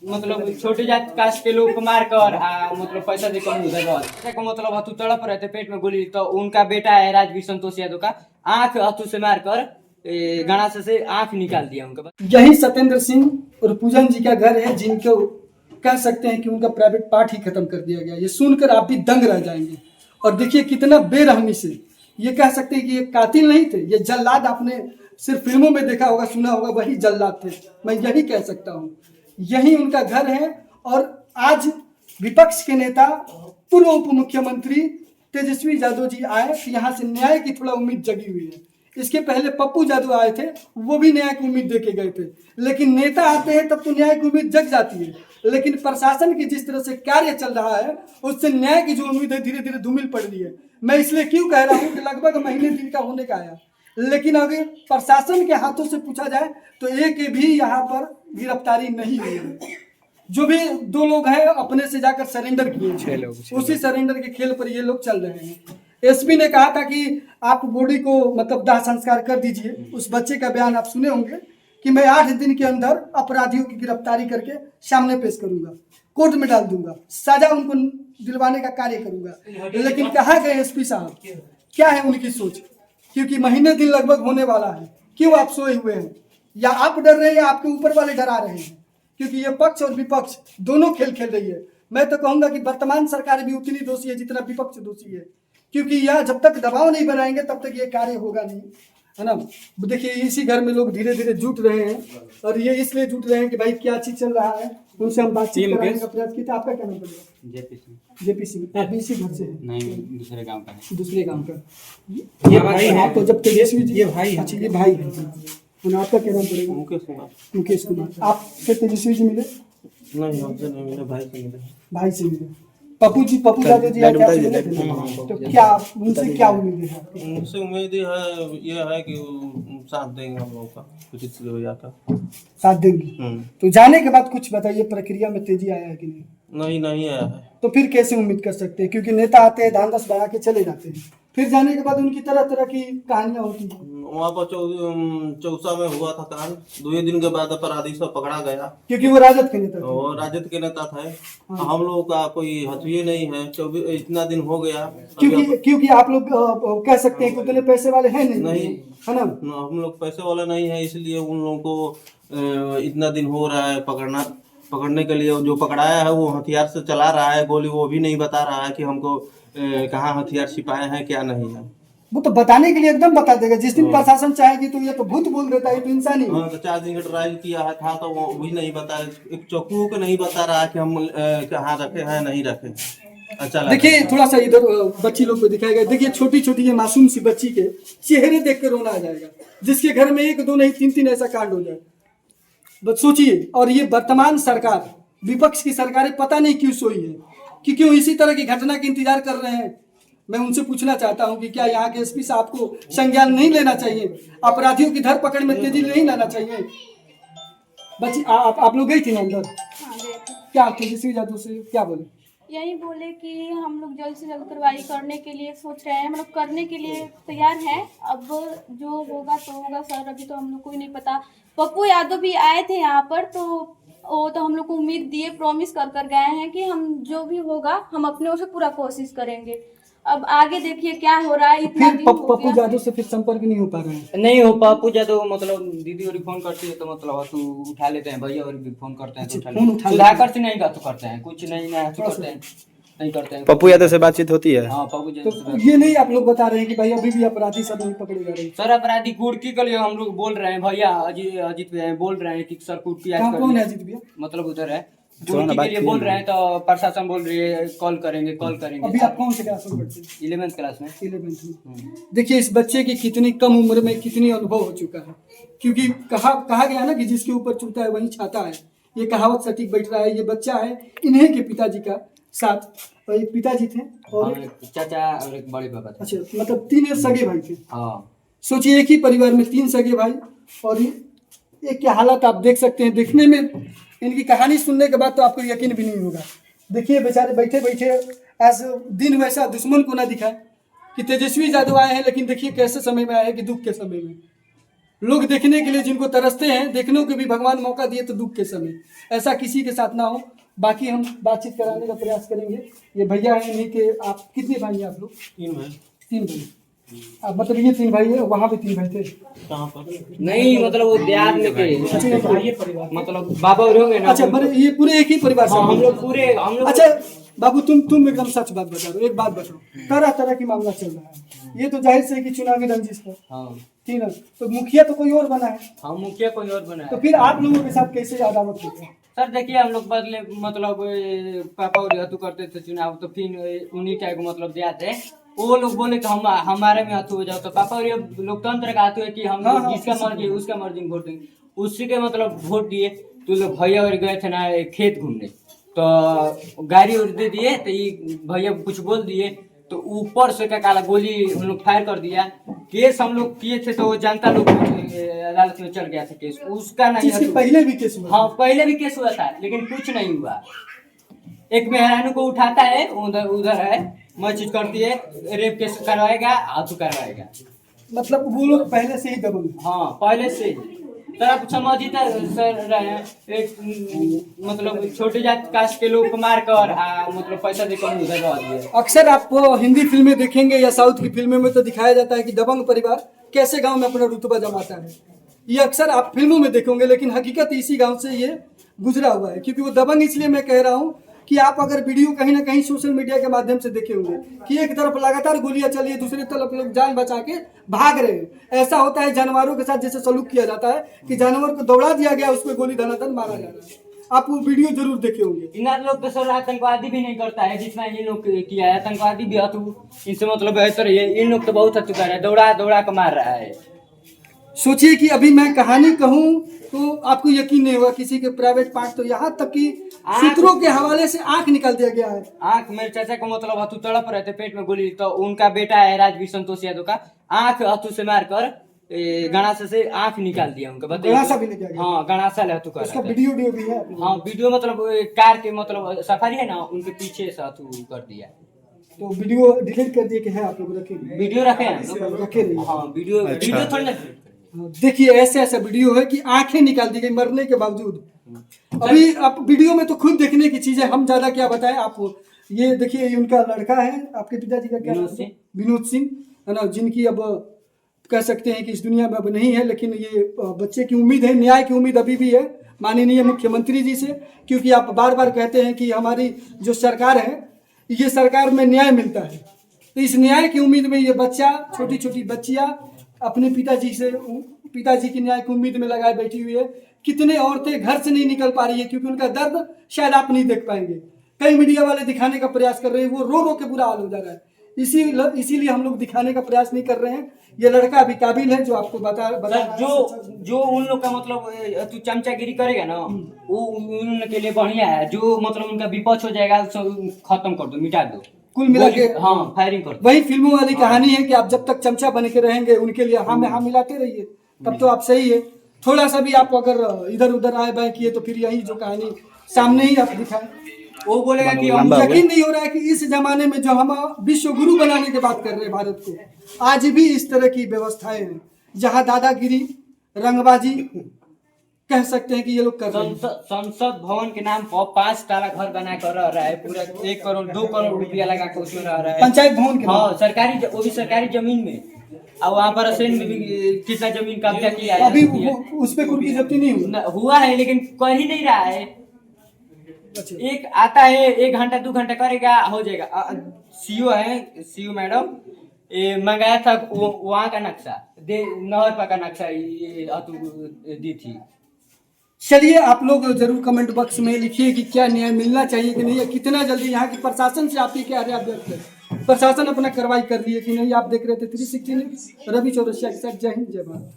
मतलब छोटे जात कास्ट के लोग को मार कर मतलब पैसा दे कम उधर को मतलब हथु तड़प रहे थे पेट में गोली, तो उनका बेटा है राजवीर संतोष यादव का आंख हथु से मार कर गणासा से आंख निकाल दिया उनका। यही सत्येंद्र सिंह और पूजन जी का घर है, जिनको कह सकते हैं कि उनका प्राइवेट पार्ट ही खत्म कर दिया गया। ये सुनकर आप भी दंग रह जाएंगे। और देखिए कितना बेरहमी से ये कह सकते हैं कि ये कातिल नहीं थे, ये जल्लाद। आपने सिर्फ फिल्मों में देखा होगा, सुना होगा, वही जल्लाद थे। मैं यही कह सकता हूँ, यही उनका घर है। और आज विपक्ष के नेता पूर्व उप मुख्यमंत्री तेजस्वी यादव जी आए, यहाँ से न्याय की थोड़ा उम्मीद जगी हुई है। इसके पहले पप्पू यादव आए थे, वो भी न्याय की उम्मीद देके गए थे। लेकिन नेता आते हैं तब तो न्याय की उम्मीद जग जाती है, लेकिन प्रशासन की जिस तरह से कार्य चल रहा है उससे न्याय की जो उम्मीद है धीरे धीरे धूमिल पड़ रही है। मैं इसलिए क्यों कह रहा हूँ कि लगभग महीने दिन का होने का आया, लेकिन अगर प्रशासन के हाथों से पूछा जाए तो एक भी यहाँ पर गिरफ्तारी नहीं हुई है। जो भी 2 लोग हैं अपने से जाकर सरेंडर किए, उसी सरेंडर के खेल पर ये लोग चल रहे हैं। एसपी ने कहा था कि आप बॉडी को मतलब दाह संस्कार कर दीजिए। उस बच्चे का बयान आप सुने होंगे कि मैं 8 दिन के अंदर अपराधियों की गिरफ्तारी करके सामने पेश करूंगा, कोर्ट में डाल दूंगा, सजा उनको दिलवाने का कार्य करूंगा। लेकिन कहाँ गए एसपी साहब, क्या है उनकी सोच? क्योंकि महीने दिन लगभग होने वाला है, क्यों आप सोए हुए हैं? या आप डर रहे हैं या आपके ऊपर वाले डरा रहे हैं? क्योंकि ये पक्ष और विपक्ष दोनों खेल खेल रही है। मैं तो कहूंगा कि वर्तमान सरकार भी उतनी दोषी है जितना विपक्ष दोषी है, क्योंकि यह जब तक दबाव नहीं बनाएंगे तब तक ये कार्य होगा नहीं, है ना। देखिए इसी घर में लोग धीरे धीरे जुट रहे हैं, और ये इसलिए जुट रहे हैं कि भाई क्या चीज चल रहा है, उनसे हम बातचीत कराने का प्रयास किया। आपका क्या नाम पड़ेगा? जेपी सिंह। आप इसी घर से हैं? नहीं, दूसरे गांव का है। दूसरे गांव का ये भाई है। आप तो जब तेजस्वी जी, ये भाई, अच्छा ये भाई है। आपका क्या नाम पड़ेगा? मुकेश कुमार। आपसे तेजस्वी जी मिले? नहीं, हमसे नहीं मिले, भाई से मिले। भाई से मिले। पप्पू यादव जी क्या मिले थे? तो क्या उनसे क्या उम्मीद है? उनसे उम्मीद ये है कि साथ देंगे हम लोग का, कुछ वजह का साथ देंगे। तो जाने के बाद कुछ बताइए, प्रक्रिया में तेजी आया है कि नहीं? नहीं आया है। तो फिर कैसे उम्मीद कर सकते हैं? क्योंकि नेता आते हैं, धान दस बना के चले जाते हैं, फिर जाने के बाद उनकी तरह तरह की कहानियां होती हैं। वहाँ पर चौसा में हुआ था कांड, 2 दिन के बाद अपराधी सब पकड़ा गया, क्योंकि वो राजद के नेता थे। और राजद के नेता थे। हम लोग का कोई हथियार नहीं है, 24 इतना दिन हो गया। क्योंकि आप लोग कह सकते हैं कि उतने पैसे वाले हैं नहीं, है ना। हम लोग पैसे वाले नहीं है, इसलिए उन लोगों को इतना दिन हो रहा है पकड़ने के लिए। जो पकड़ाया है वो हथियार से चला रहा है गोली, वो भी नहीं बता रहा है कि हमको कहाँ हथियार छिपाए हैं क्या नहीं है। वो तो बताने के लिए एकदम बता देगा जिस दिन प्रशासन चाहेगी। तो ये तो भूत बोल देता है, तो इंसान ही। तो 4 दिन का ट्रायल किया था तो वो भी नहीं बता, एक चौकू को नहीं बता रहा कि हम कहाँ रखे हैं नहीं रखे। अच्छा देखिए थोड़ा सा इधर बच्ची लोग को दिखाएगा। देखिए छोटी छोटी ये मासूम सी बच्ची के चेहरे देख कर रोना आ जाएगा, जिसके घर में 1 2 नहीं 3 ऐसा कांड हो जाए। बस सोचिए। और ये वर्तमान सरकार, विपक्ष की सरकारें पता नहीं क्यों सोई है, कि क्यों इसी तरह की घटना का इंतजार कर रहे हैं। मैं उनसे पूछना चाहता हूं कि क्या यहाँ के एसपी साहब को संज्ञान नहीं लेना चाहिए? अपराधियों की धरपकड़ में तेजी नहीं लाना चाहिए? बच्ची आप लोग गई थी ना अंदर? क्या तेजस्वी यादव से क्या बोले? यही बोले कि हम लोग जल्द से जल्द कार्रवाई करने के लिए सोच रहे हैं, मतलब करने के लिए तैयार हैं। अब जो होगा तो होगा सर, अभी तो हम लोग को ही नहीं पता। पप्पू यादव भी आए थे यहाँ पर, तो वो तो हम लोग को उम्मीद दिए, प्रॉमिस कर गए हैं कि हम जो भी होगा हम अपने ओर से पूरा कोशिश करेंगे। अब आगे देखिए क्या हो रहा है। इतना दिन हो गया। पप्पू यादव से फिर संपर्क नहीं हो पा रहा है? नहीं हो पप्पू यादव मतलब दीदी और फोन करती है तो मतलब तू उठा लेते हैं, भैया और भी फोन करते हैं तो सुधाकर से नहीं करते हैं, कुछ नहीं करते हैं, नहीं करते हैं। पप्पू यादव से बातचीत होती है? हाँ पप्पू यादव तो ये नहीं आप लोग बता रहे हैं कि भाई अभी भी अपराधी सब नहीं पकड़े जा रहे? सर अपराधी कुर्की के लिए हम लोग बोल रहे हैं, भैया अजीत बोल रहे हैं कि सर कुर्की कौन है अजीत भैया? मतलब उधर है कुर्की के लिए बोल रहे हैं, तो प्रशासन बोल रही है कॉल करेंगे। अभी आप कौन से क्लास में पढ़ते हैं? 11th क्लास में। 11th में। देखिए इस बच्चे की कितनी कम उम्र में कितनी अनुभव हो चुका है, क्योंकि कहा गया ना कि जिसके ऊपर चूता है वही छाता है। ये कहावत सटीक बैठ रहा है। ये बच्चा है, इन्हीं के पिताजी का साथ, एक पिताजी थे और चाचा और एक बड़े पापा थे। अच्छा, मतलब 3 सगे भाई थे। हाँ सोचिए एक ही परिवार में 3 सगे भाई, और ये क्या हालत आप देख सकते हैं। देखने में इनकी कहानी सुनने के बाद तो आपको यकीन भी नहीं होगा। देखिए बेचारे बैठे बैठे ऐसे दिन वैसा दुश्मन को ना दिखाए कि तेजस्वी यादव आए हैं, लेकिन देखिए कैसे समय में आए हैं कि दुख के समय में। लोग देखने के लिए जिनको तरसते हैं, देखने को भी भगवान मौका दिए तो दुख के समय ऐसा किसी के साथ ना हो। बाकी हम बातचीत कराने का प्रयास करेंगे। ये भैया हैं, इन्हीं के आप कितने भाई हैं आप लोग? 3 भाई। 3 भाई। अब मतलब ये 3 भाई है, वहाँ भी 3 भाई थे? कहाँ पर? नहीं मतलब वो देहात में के अच्छा ये परिवार, मतलब बाबा और होंगे ना। अच्छा बड़े ये पूरे एक ही परिवार से? हाँ, हम लोग अच्छा बाबू तुम एकदम सच बात बता रहे हो। एक बात बताओ, तरह तरह की मामला चल रहा है, ये तो जाहिर से है कि चुनावी रंजिश पर। हाँ ठीक है, तो मुखिया तो कोई और बना है, हाँ मुखिया कोई और बना तो है। फिर आप लोगों के साथ कैसे अदावत हो गया? सर देखिए हम लोग बदले मतलब पापा और हतू करते थे चुनाव, तो फिर उन्हीं टाइप को मतलब दिया थे। वो लोग बोले तो हम हमारे में हतू हो जाओ, तो पापा और ये लोकतंत्र का हाथू है कि हम हाँ, हाँ, जिसका मर्जी है उसका मर्जी में वोट देंगे। उसी के मतलब वोट दिए। तो लोग भैया और गए थे ना खेत घूमने, तो गाड़ी उड़ दे दिए, तो ये भैया कुछ बोल दिए, तो ऊपर से क्या काला गोली हम लोग फायर कर दिया। केस हम लोग किए थे, तो वो जनता लोग अदालत में चल गया था केस, उसका नहीं इसके है। पहले भी केस हुआ? हाँ पहले भी केस हुआ था, लेकिन कुछ नहीं हुआ। एक मेहरानू को उठाता है, उधर उधर है, मैं चीज करती है, रेप केस करवाएगा, हाथू करवाएगा। मतलब वो लोग पहले से ही दबंग हैं। हाँ पहले से। सर आप समझिए सर रहे एक मतलब छोटे जात कास्ट के लोग को मार कर मतलब पैसा देकर उधर रह दिए। अक्सर आप हिंदी फिल्में देखेंगे या साउथ की फिल्मों में तो दिखाया जाता है कि दबंग परिवार कैसे गांव में अपना रुतबा जमाता है। ये अक्सर आप फिल्मों में देखोगे, लेकिन हकीकत इसी गांव से ये गुजरा हुआ है। क्योंकि वो दबंग इसलिए मैं कह रहा हूँ कि आप अगर वीडियो कहीं ना कहीं सोशल मीडिया के माध्यम से देखे होंगे कि एक तरफ लगातार गोलियां चली है, दूसरी तरफ लोग जान बचा के भाग रहे हैं। ऐसा होता है जानवरों के साथ जैसे सलूक किया जाता है कि जानवर को दौड़ा दिया गया, उस पर गोली धनाधन मारा जा रहा है। आप वो वीडियो जरूर देखे होंगे। इन लोग तो सर आतंकवादी भी नहीं करता है जितना ये लोग किया है। आतंकवादी भी हतू इनसे मतलब बेहतर है। इन लोग तो बहुत हतू कर रहे हैं, दौड़ा दौड़ा कर मार रहा है। सोचिए कि अभी मैं कहानी कहूँ तो आपको यकीन नहीं होगा, किसी के प्राइवेट पार्ट तो यहाँ तक कि सूत्रों के हवाले से आंख निकाल दिया गया है। आंख मेरे चाचा को मतलब हथू तड़प रहे थे पेट में गोली, तो उनका बेटा है राजवीर संतोष यादव का, आंख हथू से मारकर गणासा से आंख निकाल दिया उनका। गणासा भी निकाल दिया? हाँ गणासा ले हथू कर उसका रहा था। वीडियो भी है? हाँ वीडियो मतलब कार के मतलब सफारी है ना, उनके पीछे से हथू कर दिया। तो वीडियो डिलीट कर दिए कि है आप लोग रखे? वीडियो रखे हैं हम लोग। रखे नहीं? हाँ वीडियो वीडियो थोड़ी ना। देखिए ऐसे ऐसा वीडियो है कि आंखें निकाल दी गई मरने के बावजूद। अभी आप वीडियो में तो खुद देखने की चीज है, हम ज्यादा क्या बताएं आपको। ये देखिए ये उनका लड़का है, आपके पिताजी का क्या नाम है? विनोद सिंह है ना, जिनकी अब कह सकते हैं कि इस दुनिया में अब नहीं है, लेकिन ये बच्चे की उम्मीद है, न्याय की उम्मीद अभी भी है माननीय मुख्यमंत्री जी से। क्योंकि आप बार बार कहते हैं कि हमारी जो सरकार है, ये सरकार में न्याय मिलता है, तो इस न्याय की उम्मीद में ये बच्चा, छोटी छोटी बच्चियां अपने पिताजी की न्याय की उम्मीद में लगाए बैठी हुई है। कितने औरतें घर से नहीं निकल पा रही है क्योंकि उनका दर्द शायद आप नहीं देख पाएंगे। कई मीडिया वाले दिखाने का प्रयास कर रहे हैं, वो रो रो के बुरा हाल हो जा रहा है। इसीलिए हम लोग दिखाने का प्रयास नहीं कर रहे हैं। ये लड़का अभी काबिल है जो आपको बता जो उन लोग का मतलब तू चमचागिरी करेगा ना, वो उनके लिए बढ़िया है। जो मतलब उनका विपक्ष हो जाएगा खत्म कर दो, मिटा दो, कुल मिला के। हाँ फायरिंग कर दो। वही फिल्मों वाली कहानी है कि आप जब तक चमचा बन के रहेंगे उनके लिए हाँ में हाँ मिलाते रहिए, तब तो आप सही है। थोड़ा सा भी आप अगर इधर उधर आए बाएं किए तो फिर यही जो कहानी सामने ही आप दिखाएं, वो बोलेगा कि हम यकीन नहीं हो रहा है कि इस जमाने में जो हम विश्व गुरु बनाने की बात कर रहे हैं भारत को, आज भी इस तरह की व्यवस्थाएं हैं जहां दादागिरी, रंगबाजी कह सकते हैं कि ये लोग कर रहे हैं। संसद भवन के नाम पर 5 ताला घर बना कर रह रहा है, पूरा 1 करोड़ 2 करोड़ रुपया लगा कर उसमें रह रहा है। पंचायत भवन के हाँ सरकारी, वो भी सरकारी जमीन में। और वहाँ पर असेन में भी कितना जमीन कब्जा किया है अभी उस पर कुर्की जब्ती नहीं हुआ है, लेकिन कर ही नहीं रहा है। अच्छा। एक आता है 1 घंटा 2 घंटा करेगा, हो जाएगा। सीओ है, सीओ मैडम मंगाया था वहाँ का नक्शा, नहर पर का नक्शा दी थी। चलिए आप लोग जरूर कमेंट बॉक्स में लिखिए कि क्या न्याय मिलना चाहिए कि नहीं, कितना जल्दी यहाँ की प्रशासन से आपकी क्या राय व्यक्त है। प्रशासन अपना कार्रवाई कर रही है कि नहीं। आप देख रहे थे 360 रवि चौरसिया के साथ। जय हिंद जय भारत।